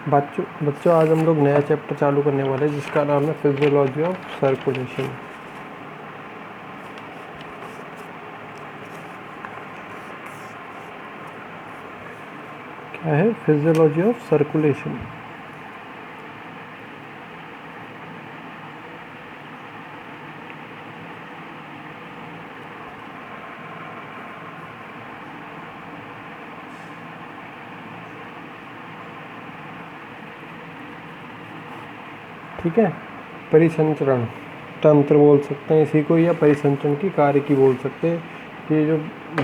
बच्चों आज हम लोग नया चैप्टर चालू करने वाले हैं जिसका नाम है फिजियोलॉजी ऑफ सर्कुलेशन। क्या है फिजियोलॉजी ऑफ सर्कुलेशन? ठीक है, परिसंचरण तंत्र बोल सकते हैं इसी को, या परिसंचरण की कार्य की बोल सकते हैं। ये जो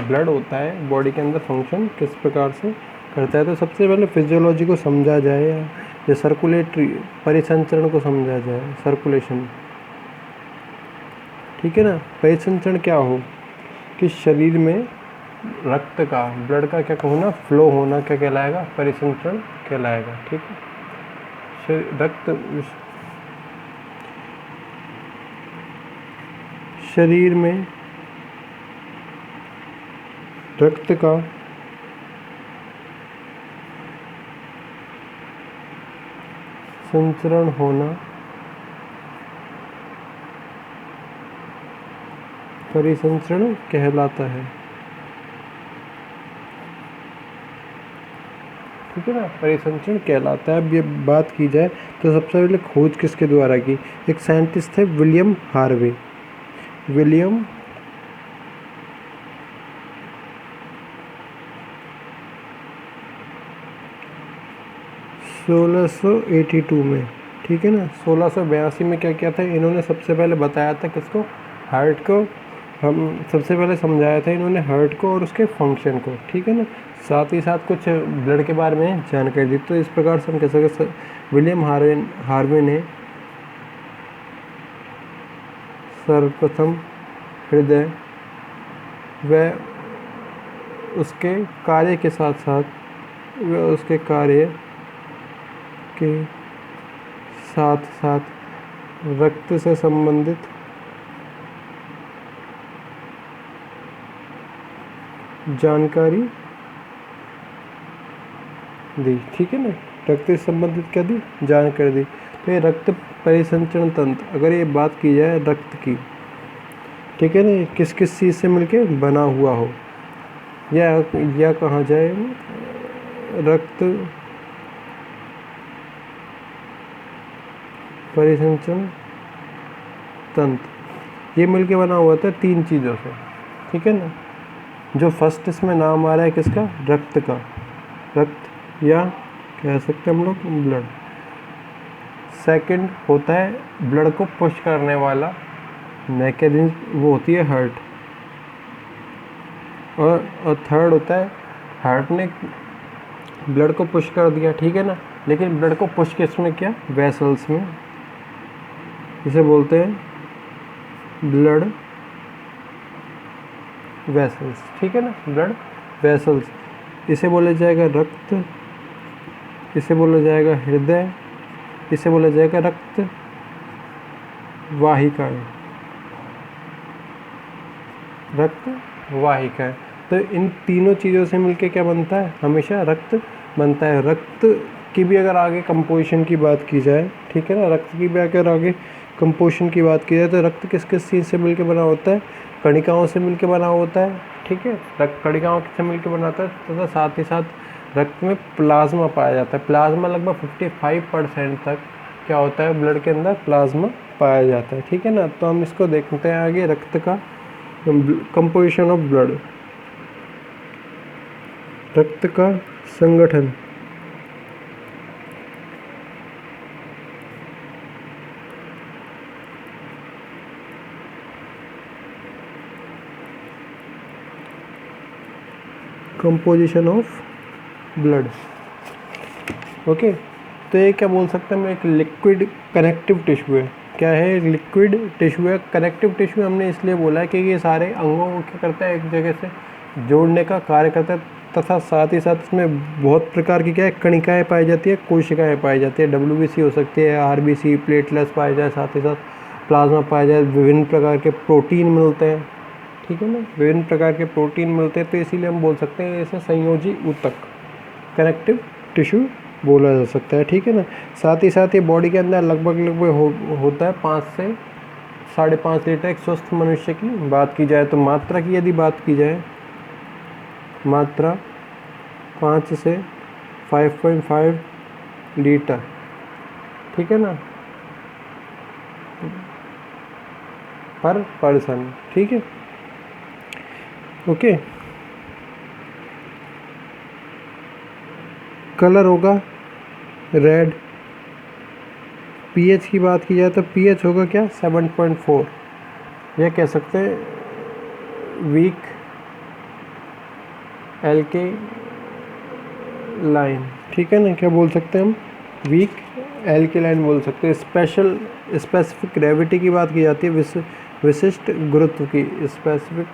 ब्लड होता है बॉडी के अंदर फंक्शन किस प्रकार से करता है, तो सबसे पहले फिजियोलॉजी को समझा जाए या सर्कुलेटरी परिसंचरण को समझा जाए, सर्कुलेशन। ठीक है ना। परिसंचरण क्या हो कि शरीर में रक्त का, ब्लड का क्या होना, फ्लो होना क्या कहलाएगा, परिसंचरण कहलाएगा। ठीक है, रक्त शरीर में रक्त का संचरण होना परिसंचरण कहलाता है। ठीक है ना, परिसंचरण कहलाता है। अब ये बात की जाए तो सबसे पहले खोज किसके द्वारा की, एक साइंटिस्ट थे विलियम हार्वे। विलियम 1682 में, ठीक है ना, 1682 में क्या किया था इन्होंने, सबसे पहले बताया था किसको, हार्ट को। हम सबसे पहले समझाया था इन्होंने हार्ट को और उसके फंक्शन को। ठीक है ना, साथ ही साथ कुछ ब्लड के बारे में जानकारी दी। तो इस प्रकार से हम कह सकते विलियम हार्वे ने सर्वप्रथम हृदय व उसके कार्य के साथ साथ रक्त से संबंधित जानकारी दी। ठीक है ना, रक्त से संबंधित क्या दी, जानकारी दी। तो ये रक्त परिसंचरण तंत्र, अगर ये बात की जाए रक्त की, ठीक है ना, किस किस चीज़ से मिलके बना हुआ हो, या कहा जाए रक्त परिसंचरण तंत्र, ये मिलके बना हुआ था 3 चीज़ों से। ठीक है ना, जो फर्स्ट इसमें नाम आ रहा है किसका, रक्त का, रक्त या कह सकते हैं हम लोग ब्लड। सेकंड होता है ब्लड को पुश करने वाला मैकेनिज्म, वो होती है हार्ट। और थर्ड होता है, हार्ट ने ब्लड को पुश कर दिया, ठीक है ना, लेकिन ब्लड को पुश किस में किया, वेसल्स में, इसे बोलते हैं ब्लड वेसल्स। ठीक है ना, ब्लड वेसल्स, इसे बोला जाएगा रक्त, इसे बोला जाएगा हृदय, इसे बोला जाएगा रक्त वाहिकाएं, रक्त वाहिकाएं। तो इन तीनों चीज़ों से मिलके क्या बनता है, हमेशा रक्त बनता है। रक्त की भी अगर आगे कंपोजिशन की बात की जाए, ठीक है ना, रक्त की भी अगर आगे कंपोजिशन की बात की जाए तो रक्त किस किस चीज़ से मिलके बना होता है, कणिकाओं से मिलके बना होता है। ठीक है, रक्त कणिकाओं से मिलके बना होता है, तथा साथ ही साथ रक्त में प्लाज्मा पाया जाता है। प्लाज्मा लगभग 55% तक क्या होता है, ब्लड के अंदर प्लाज्मा पाया जाता है। ठीक है ना, तो हम इसको देखते हैं आगे, रक्त का कंपोजिशन ऑफ ब्लड, रक्त का संगठन। Composition of blood, okay. तो ये क्या बोल सकते हैं हम, एक लिक्विड कनेक्टिव टिश्यू है। क्या है, लिक्विड टिश्यू है। कनेक्टिव टिश्यू हमने इसलिए बोला है कि ये सारे अंगों को क्या करता है, एक जगह से जोड़ने का कार्य करता है, तथा साथ ही साथ इसमें बहुत प्रकार की क्या है, कणिकाएँ पाई जाती है, कोशिकाएँ पाई जाती है। WBC हो सकती है, RBC, प्लेटलेट्स पाए जाए, साथ ही साथ प्लाज्मा पाया जाए, विभिन्न प्रकार के प्रोटीन मिलते हैं। ठीक है ना, विभिन्न प्रकार के प्रोटीन मिलते हैं। तो इसीलिए हम बोल सकते हैं इसे संयोजी ऊतक, कनेक्टिव टिश्यू बोला जा सकता है, ठीक है ना। साथ ही साथ ये बॉडी के अंदर लगभग होता है 5 से 5.5 लीटर एक स्वस्थ मनुष्य की बात की जाए तो। मात्रा की यदि बात की जाए, मात्रा 5 से 5.5 लीटर, ठीक है ना, पर पर्सन, ठीक है, ओके। कलर होगा रेड। पीएच की बात की जाए तो पीएच होगा क्या, 7.4, या कह सकते हैं वीक एल्केलाइन, ठीक है ना, क्या बोल सकते हैं हम, वीक एल्केलाइन बोल सकते हैं। स्पेसिफिक ग्रेविटी की बात की जाती है, विशिष्ट गुरुत्व की, स्पेसिफिक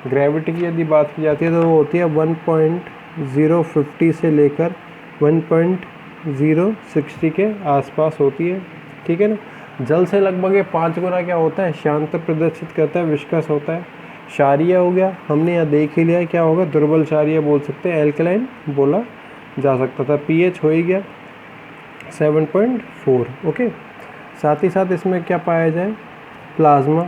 ग्रेविटी की यदि बात की जाती है तो वो होती है 1.050 से लेकर 1.060 के आसपास होती है, ठीक है ना। जल से लगभग ये 5 गुना क्या होता है, शांत प्रदर्शित करता है, विस्कस होता है। क्षारीय हो गया, हमने यहाँ देख ही लिया है क्या होगा, दुर्बल क्षारीय बोल सकते हैं, एल्कलाइन बोला जा सकता था। पीएच हो ही गया 7.4, ओके। साथ ही साथ इसमें क्या पाया जाए, प्लाज्मा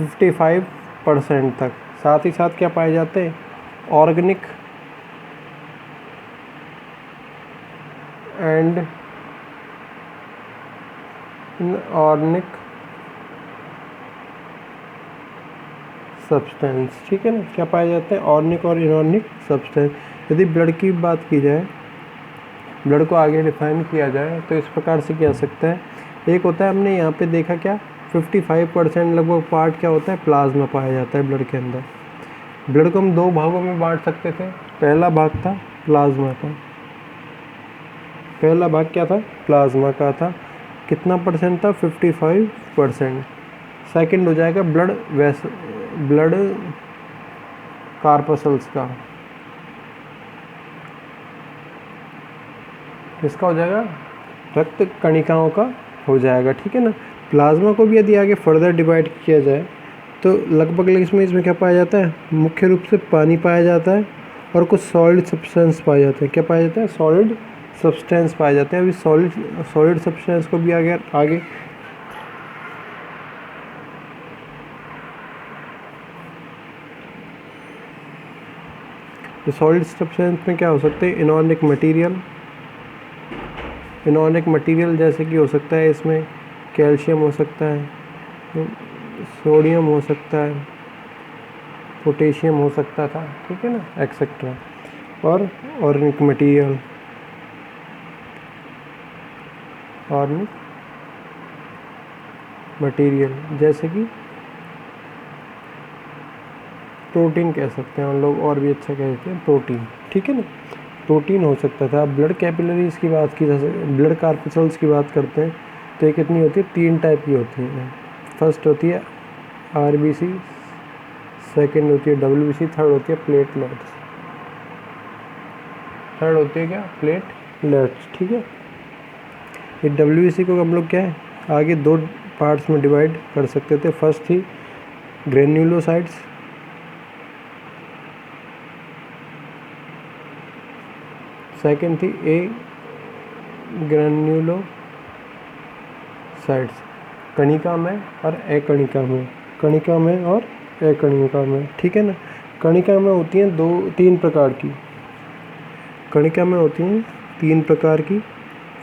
55% तक। साथ ही साथ क्या पाए जाते हैं, ऑर्गेनिक एंड इनऑर्गेनिक सब्सटेंस, ठीक है ना, क्या पाए जाते हैं, ऑर्गेनिक और इनऑर्गेनिक सब्सटेंस। यदि ब्लड की बात की जाए, ब्लड को आगे डिफाइन किया जाए तो इस प्रकार से किया सकता है। एक होता है, हमने यहाँ पे देखा क्या, 55% लगभग पार्ट क्या होता है, प्लाज्मा पाया जाता है ब्लड के अंदर। ब्लड को हम 2 भागों में बांट सकते थे। पहला भाग था प्लाज्मा का, पहला भाग क्या था, प्लाज्मा का था। कितना परसेंट था, 55%। सेकंड हो जाएगा ब्लड कार्पसल्स का, इसका हो जाएगा रक्त कणिकाओं का हो जाएगा, ठीक है ना। प्लाज्मा को भी यदि आगे फर्दर डिवाइड किया जाए तो लगभग इसमें क्या पाया जाता है, मुख्य रूप से पानी पाया जाता है और कुछ सॉलिड सब्सटेंस पाए जाते हैं। क्या पाया जाता है, सॉलिड सब्सटेंस पाए जाते हैं। अभी सॉलिड सब्सटेंस को भी आगे सॉलिड सब्सटेंस में क्या हो सकते हैं, इनऑर्गेनिक मटेरियल जैसे कि हो सकता है, इसमें कैल्शियम हो सकता है, सोडियम हो सकता है, पोटेशियम हो सकता था, ठीक है ना, एक्सेट्रा। और ऑर्गेनिक मटेरियल जैसे कि प्रोटीन कह सकते हैं हम लोग, और भी अच्छा कहते हैं प्रोटीन, ठीक है ना, प्रोटीन हो सकता था। ब्लड कैपिलरीज की बात की जाए, ब्लड कार्पसल्स की बात करते हैं तो ये कितनी होती है, 3 टाइप की होती हैं। फर्स्ट होती है आरबीसी, सेकंड होती है डब्ल्यूबीसी, थर्ड होती है प्लेटलेट्स, ठीक है। ये डब्ल्यूबीसी को हम लोग क्या है, आगे 2 पार्ट्स में डिवाइड कर सकते थे। फर्स्ट थी ग्रेन्युलोसाइट्स, सेकंड थी ए ग्रेन्युलोसाइट्स, कणिका में और अकणिका में, ठीक है ना। कणिका में होती हैं 3 प्रकार की, कणिका में होती हैं 3 प्रकार की।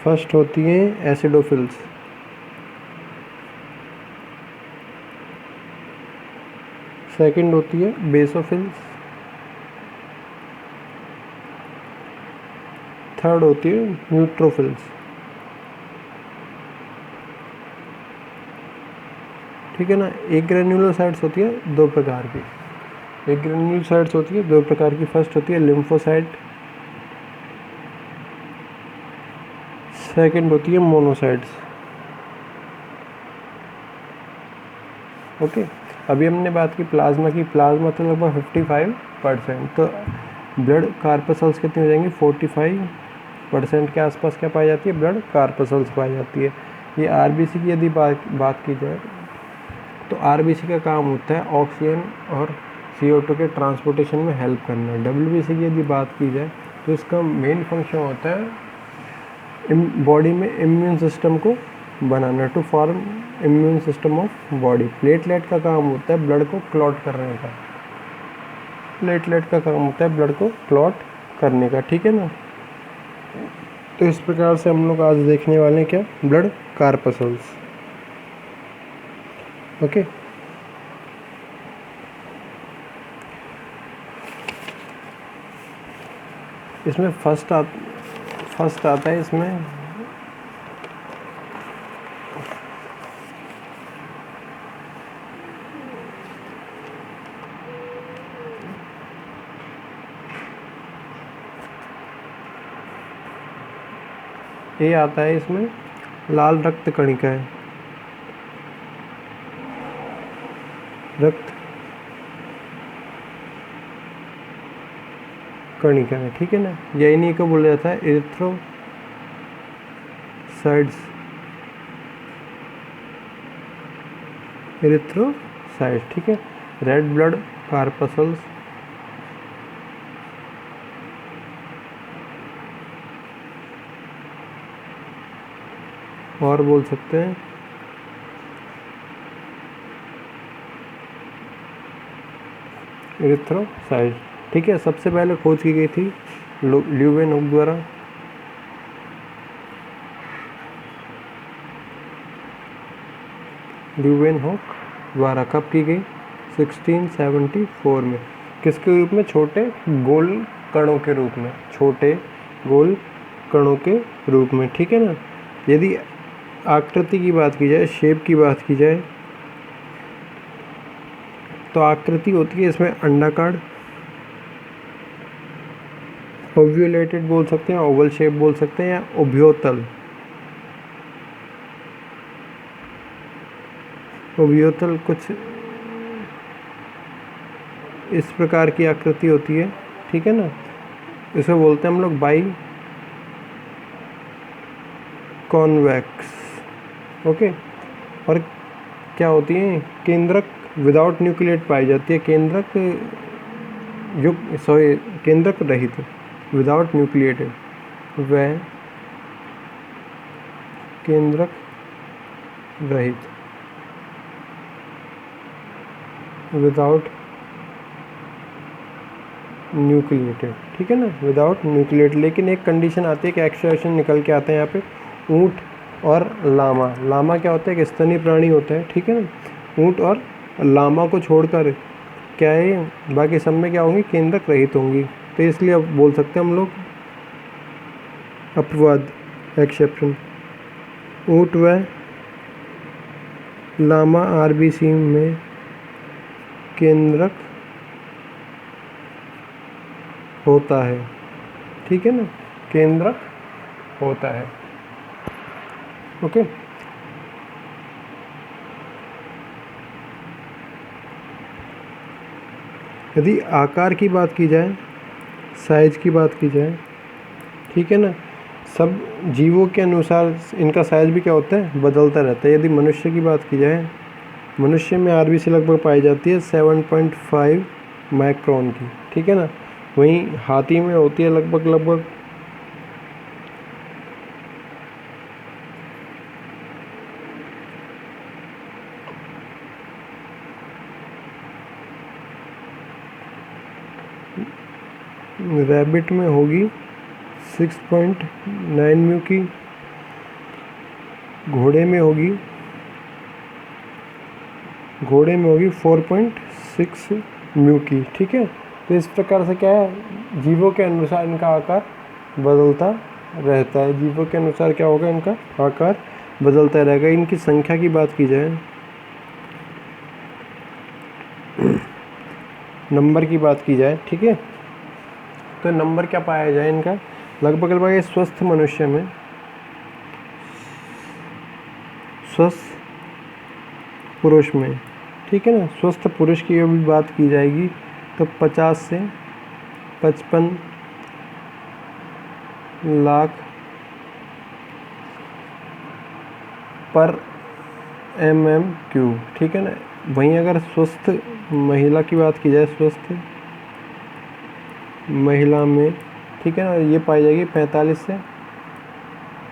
फर्स्ट होती हैं एसिडोफिल्स, सेकंड होती है बेसोफिल्स, थर्ड होती है न्यूट्रोफिल्स, ठीक है ना। एक ग्रेन्युलोसाइट्स होती है 2 प्रकार की, फर्स्ट होती है लिम्फोसाइट, सेकंड होती है मोनोसाइट्स, ओके। अभी हमने बात की प्लाज्मा की, प्लाज्मा तो लगभग 55%, तो ब्लड कार्पसल्स कितनी हो जाएंगी, 45% के आसपास क्या पाई जाती है, ब्लड कार्पसल्स पाई जाती है। ये आरबीसी की यदि बात की जाए तो आरबीसी का काम होता है ऑक्सीजन और CO2 के ट्रांसपोर्टेशन में हेल्प करना। WBC की यदि बात की जाए तो इसका मेन फंक्शन होता है बॉडी में इम्यून सिस्टम को बनाना, to form immune system of body. Platelet का काम होता है ब्लड को क्लॉट करने का, प्लेटलेट का काम होता है ब्लड को क्लॉट करने का, ठीक है ना। तो इस प्रकार से हम लोग आज देखने वाले हैं क्या, ब्लड कार्पसल्स। ओके, इसमें फर्स्ट आता है इसमें ये आता है, इसमें लाल रक्त कणिका है, रक्त कणिका है, ठीक है ना। या इन्हीं को बोला जाता है एरिथ्रोसाइट्स, ठीक है। रेड ब्लड कार्पसल्स, और बोल सकते हैं एरिथ्रोसाइट्स, ठीक है। सबसे पहले खोज की गई थी ल्यूवेनहुक द्वारा। ल्यूवेनहुक द्वारा कब की गई, 1674 में। किसके रूप में, छोटे गोल कणों के रूप में, छोटे गोल कणों के रूप में, ठीक है ना। यदि आकृति की बात की जाए, शेप की बात की जाए, तो आकृति होती है इसमें अंडाकार, ओव्यूलेटेड बोल सकते हैं, ओवल शेप बोल सकते हैं, या उभयोतल। उभयोतल कुछ इस प्रकार की आकृति होती है, ठीक है ना। इसे बोलते हैं हम लोग बाई कॉन्वेक्स, ओके। और क्या होती है, केंद्रक विदाउट न्यूक्लिएट पाई जाती है, केंद्रक केंद्रक रहित, विदाउट न्यूक्लिएटेड, वह केंद्रक रहित, विदाउट न्यूक्लिएटेड, ठीक है ना, विदाउट न्यूक्लिएटेड। लेकिन एक कंडीशन आती है कि एक्स्ट्रा निकल के आते हैं यहाँ पे, ऊंट और लामा। लामा क्या होता है, एक स्तनी प्राणी होता है, ठीक है ना। ऊंट और लामा को छोड़कर क्या है, बाकी सब में क्या होंगी, केंद्रक रहित होंगी। तो इसलिए अब बोल सकते हैं हम लोग अपवाद, एक्सेप्शन। ऊंट व लामा RBC में केंद्रक होता है, ठीक है ना, केंद्रक होता है, ओके। यदि आकार की बात की जाए, साइज की बात की जाए, ठीक है ना, सब जीवों के अनुसार इनका साइज भी क्या होता है, बदलता रहता है। यदि मनुष्य की बात की जाए, मनुष्य में RBC लगभग पाई जाती है 7.5 माइक्रोन की, ठीक है ना। वहीं हाथी में होती है लगभग रैबिट में होगी 6.9 म्यू की, घोड़े में होगी 4.6 म्यू की, ठीक है। तो इस प्रकार से क्या है, जीवों के अनुसार इनका आकार बदलता रहता है, जीवों के अनुसार क्या होगा, इनका आकार बदलता रहेगा। इनकी संख्या की बात की जाए, नंबर की बात की जाए, ठीक है, तो नंबर क्या पाया जाए इनका, लगभग ये स्वस्थ मनुष्य में, स्वस्थ पुरुष में, ठीक है ना, स्वस्थ पुरुष की भी बात की जाएगी तो 50 से 55 लाख पर mm क्यूब, ठीक है ना, वहीं अगर स्वस्थ महिला की बात की जाए, स्वस्थ महिला में, ठीक है ना, ये पाई जाएगी 45 से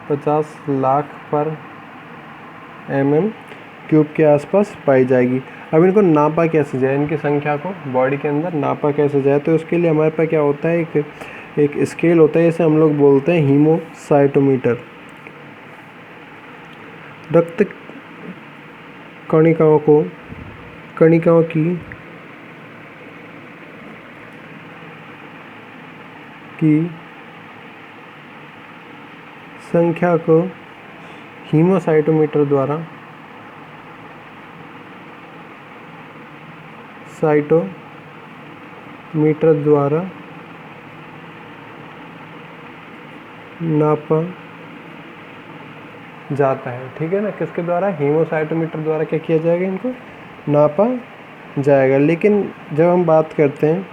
50 लाख पर mm क्यूब के आसपास पाई जाएगी। अब इनको नापा कैसे जाए, इनकी संख्या को बॉडी के अंदर नापा कैसे जाए, तो उसके लिए हमारे पास क्या होता है, एक स्केल होता है, इसे हम लोग बोलते हैं हीमोसाइटोमीटर। रक्त कणिकाओं की संख्या को हीमोसाइटोमीटर द्वारा नापा जाता है, ठीक है ना। किसके द्वारा, हीमोसाइटोमीटर द्वारा क्या किया जाएगा, इनको नापा जाएगा। लेकिन जब हम बात करते हैं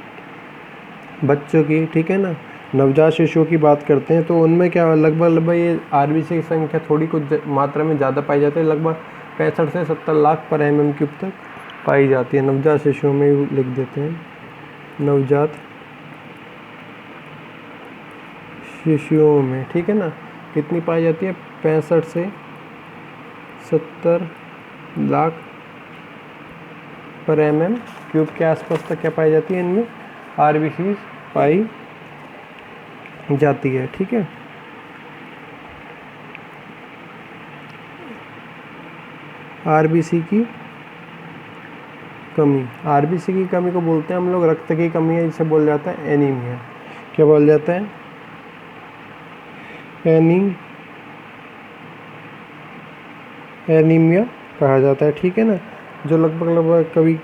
बच्चों की, ठीक है ना, नवजात शिशुओं की बात करते हैं, तो उनमें क्या लगभग ये आरबीसी की संख्या थोड़ी कुछ मात्रा में ज़्यादा पाई जाती है, लगभग 65 से 70 लाख पर mm क्यूब तक पाई जाती है। नवजात शिशुओं में लिख देते हैं, नवजात शिशुओं में, ठीक है ना, कितनी पाई जाती है, 65 से 70 लाख पर mm क्यूब के आसपास तक क्या पाई जाती है, इनमें आरबीसी पाई जाती है, ठीक है। आरबीसी की कमी को बोलते हैं हम लोग रक्त की कमी है, जिसे बोल जाता है एनीमिया। क्या बोल जाता है, एनीमिया कहा जाता है, ठीक है ना, जो लगभग कभी,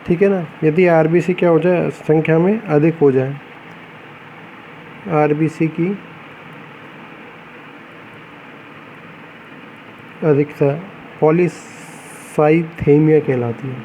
ठीक है ना, यदि आरबीसी क्या हो जाए, संख्या में अधिक हो जाए, आरबीसी की अधिकता पॉलीसाइथेमिया कहलाती है।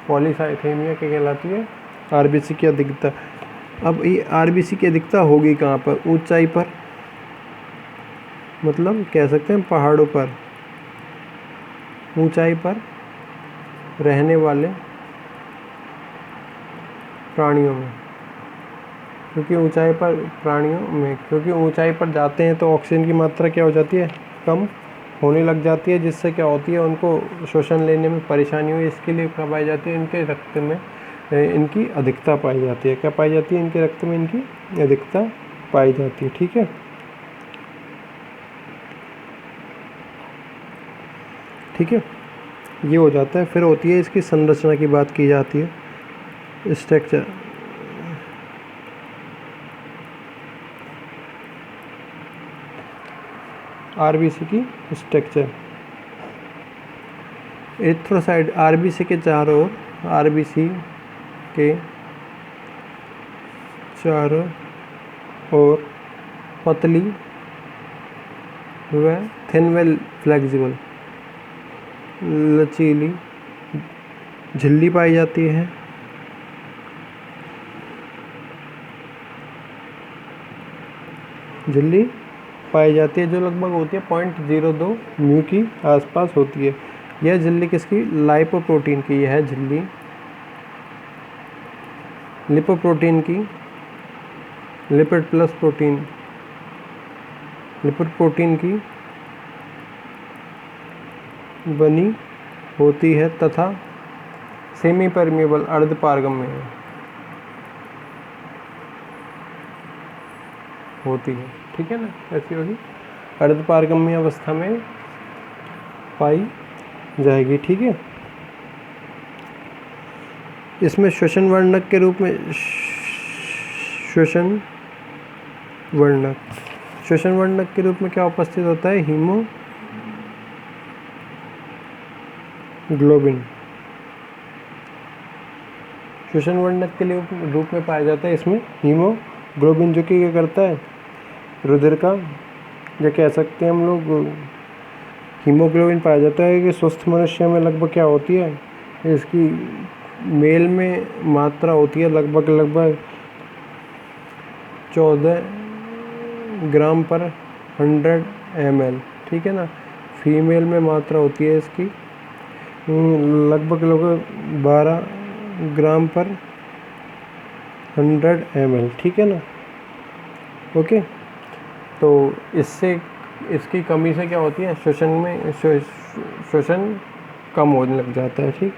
पॉलीसाइथेमिया क्या कहलाती है, आरबीसी की अधिकता। अब ये आरबीसी की अधिकता होगी कहाँ पर, ऊंचाई पर, मतलब कह सकते हैं पहाड़ों पर, ऊंचाई पर रहने वाले प्राणियों में, क्योंकि ऊंचाई पर जाते हैं तो ऑक्सीजन की मात्रा क्या हो जाती है, कम होने लग जाती है, जिससे क्या होती है, उनको श्वसन लेने में परेशानी हुई। इसके लिए क्या पाई जाती है, इनके रक्त में इनकी अधिकता पाई जाती है। क्या पाई जाती है, इनके रक्त में इनकी अधिकता पाई जाती है, ठीक है। ठीक है, ये हो जाता है। फिर होती है इसकी संरचना की बात की जाती है, स्ट्रक्चर। आरबीसी की स्ट्रक्चर, एरिथ्रोसाइट, आरबीसी के चारों ओर पतली व थिन व फ्लेक्सिबल, लचीली झिल्ली पाई जाती है। झिल्ली पाई जाती है जो लगभग होती है 0.02 म्यू की आसपास होती है। यह झिल्ली किसकी, लाइपोप्रोटीन की। यह झिल्ली लिपोप्रोटीन की, लिपिड प्रोटीन की बनी होती है तथा सेमी परमिएबल, अर्धपारगम्य होती है। ठीक है ना, ऐसी होगी, अर्धपारगम्य अवस्था में पाई जाएगी। ठीक है, इसमें श्वसन वर्णक के रूप में, श्वसन वर्णक के रूप में क्या उपस्थित होता है, हीमोग्लोबिन श्वसन वर्णक के रूप में पाया जाता है इसमें हीमोग्लोबिन, जो कि क्या करता है, रुधिर का, जो कह सकते हैं हम लोग, हीमोग्लोबिन पाया जाता है कि स्वस्थ मनुष्य में लगभग क्या होती है, इसकी मेल में मात्रा होती है लगभग 14 ग्राम पर 100 ml, ठीक है ना। फीमेल में मात्रा होती है इसकी लगभग 12 ग्राम पर 100 ml, ठीक है ना। ओके, तो इससे इसकी कमी से क्या होती है, श्वसन कम होने लग जाता है, ठीक।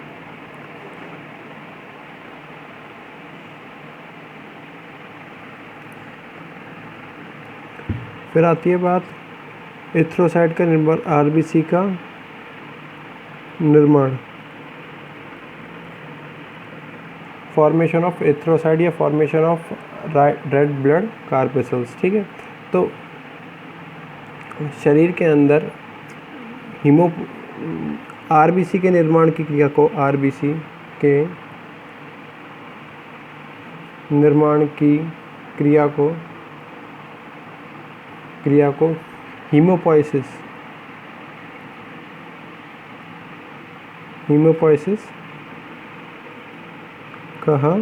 फिर आती है बात एरिथ्रोसाइट का निर्माण, आरबीसी का निर्माण, फॉर्मेशन ऑफ एरिथ्रोसाइट या फॉर्मेशन ऑफ रेड ब्लड कार्पेसल्स, ठीक है। तो शरीर के अंदर आरबीसी के निर्माण की क्रिया को, आरबीसी के निर्माण की क्रिया को हीमोपोइसिस कहा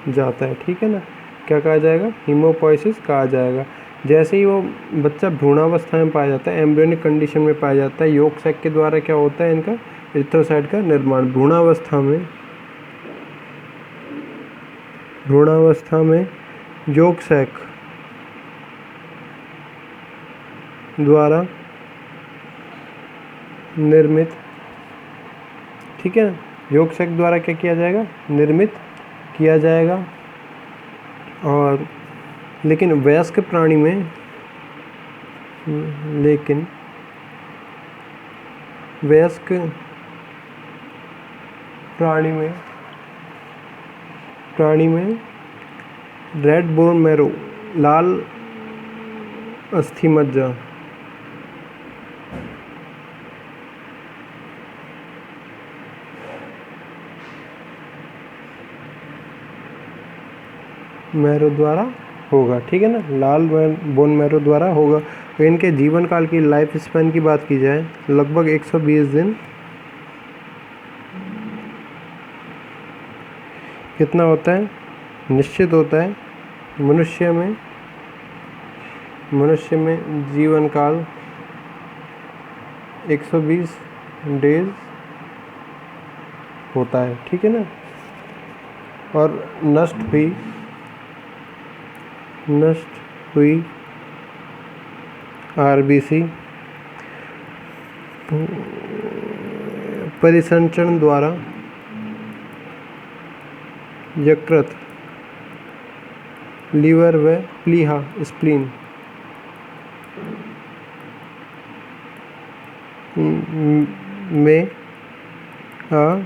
जाता है, ठीक है ना। क्या कहा जाएगा, हीमोपोइसिस कहा जाएगा। जैसे ही वो बच्चा भ्रूणावस्था में पाया जाता है, एम्ब्रियोनिक कंडीशन में पाया जाता है, योग सैक के द्वारा क्या होता है, इनका एरिथ्रोसाइट का निर्माण भ्रूणावस्था में योग सैक द्वारा निर्मित, ठीक है। योग सैक द्वारा क्या किया जाएगा, निर्मित किया जाएगा। और लेकिन वयस्क प्राणी में रेड बोन मैरो, लाल अस्थि मज्जा, मैरो द्वारा होगा, ठीक है ना, लाल बोन मैरो द्वारा होगा। तो इनके जीवन काल की, लाइफ स्पैन की बात की जाए, लगभग 120 दिन कितना होता है, निश्चित होता है। मनुष्य में जीवन काल 120 डेज होता है, ठीक है ना। और नष्ट हुई आरबीसी परिसंचरण द्वारा यकृत, लीवर व प्लीहा, स्प्लीन में आ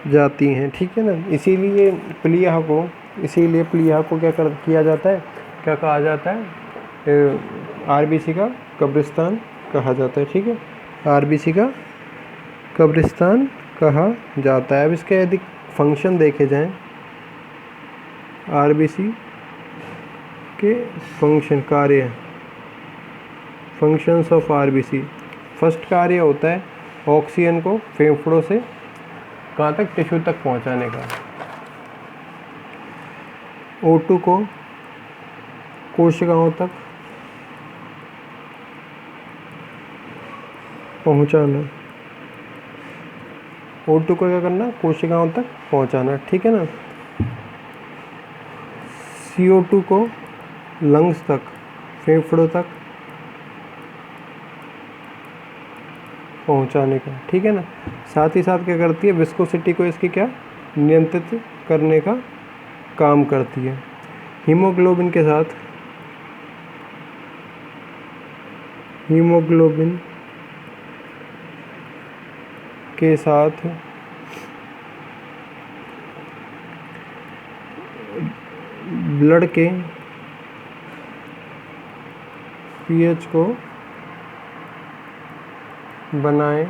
जाती हैं, ठीक है ना। इसीलिए प्लीहा को क्या किया जाता है, क्या कहा जाता है, आरबीसी का कब्रिस्तान कहा जाता है, ठीक है। आरबीसी का कब्रिस्तान कहा जाता है। अब इसके यदि फंक्शन देखे जाएं, आरबीसी के फंक्शंस ऑफ आरबीसी। फर्स्ट कार्य होता है ऑक्सीजन को फेफड़ों से कहाँ तक, टिश्यू तक पहुँचाने का। O2 को कोशिकाओं तक पहुँचाना। O2 को क्या करना, कोशिकाओं तक पहुँचाना, ठीक है ना। CO2 को लंग्स तक, फेफड़ों तक पहुँचाने का, ठीक है ना। साथ ही साथ क्या करती है, विस्कोसिटी को इसकी क्या नियंत्रित करने का काम करती है। हीमोग्लोबिन के साथ ब्लड के पीएच को बनाए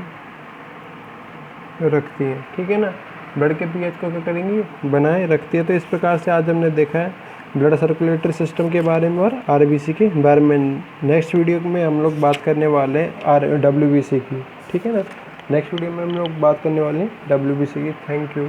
रखती है, ठीक है ना। ब्लड के पीएच को क्या करेंगी, बनाए रखती है। तो इस प्रकार से आज हमने देखा है ब्लड सर्कुलेटरी सिस्टम के बारे में और आरबीसी के बारे में। नेक्स्ट वीडियो में हम लोग बात करने वाले हैं डब्ल्यूबीसी की, ठीक है ना। नेक्स्ट वीडियो में हम लोग बात करने वाले हैं डब्ल्यूबीसी की। Thank you.